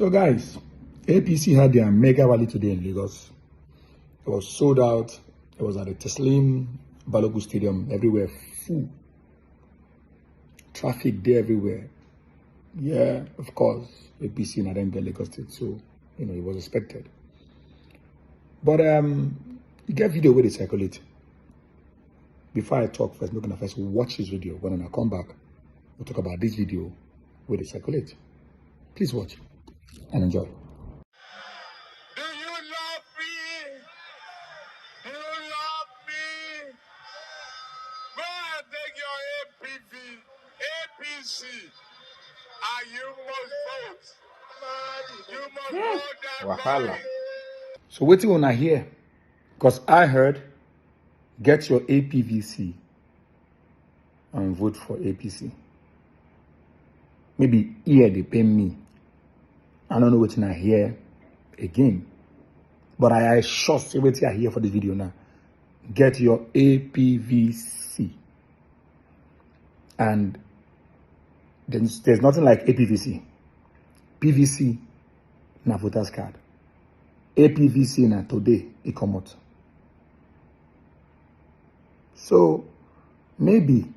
So guys, APC had their mega rally today in Lagos. It was sold out. It was at the Teslim Balogun Stadium, everywhere full. Traffic there everywhere. Yeah, of course, APC in Adembe, Lagos State, so it was expected. But you get video where they circulate. Before I talk first, I'm gonna first watch this video. When I come back, we'll talk about this video where they circulate. Please watch and enjoy. Do you love me? Do you love me? Go and take your APV, APC, and you must vote. You must vote that Wahala. money. So wait till I hear, because I heard, get your APVC and vote for APC. Maybe here they pay me. I don't know what I hear again. But I sure say what I hear for the video now. Get your APVC. And there's nothing like APVC. PVC na voters card. APVC na today it come out. So maybe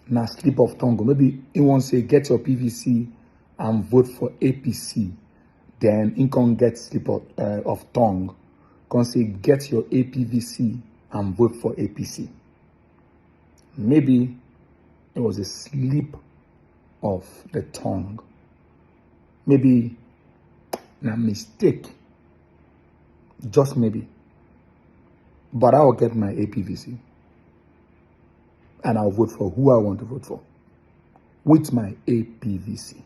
na slip of tongue. Maybe he wants to say get your PVC and vote for APC. Then he can get slip of tongue. Can say get your APVC and vote for APC. Maybe it was a slip of the tongue. Maybe a mistake. Just maybe. But I'll get my APVC. And I'll vote for who I want to vote for. With my APVC.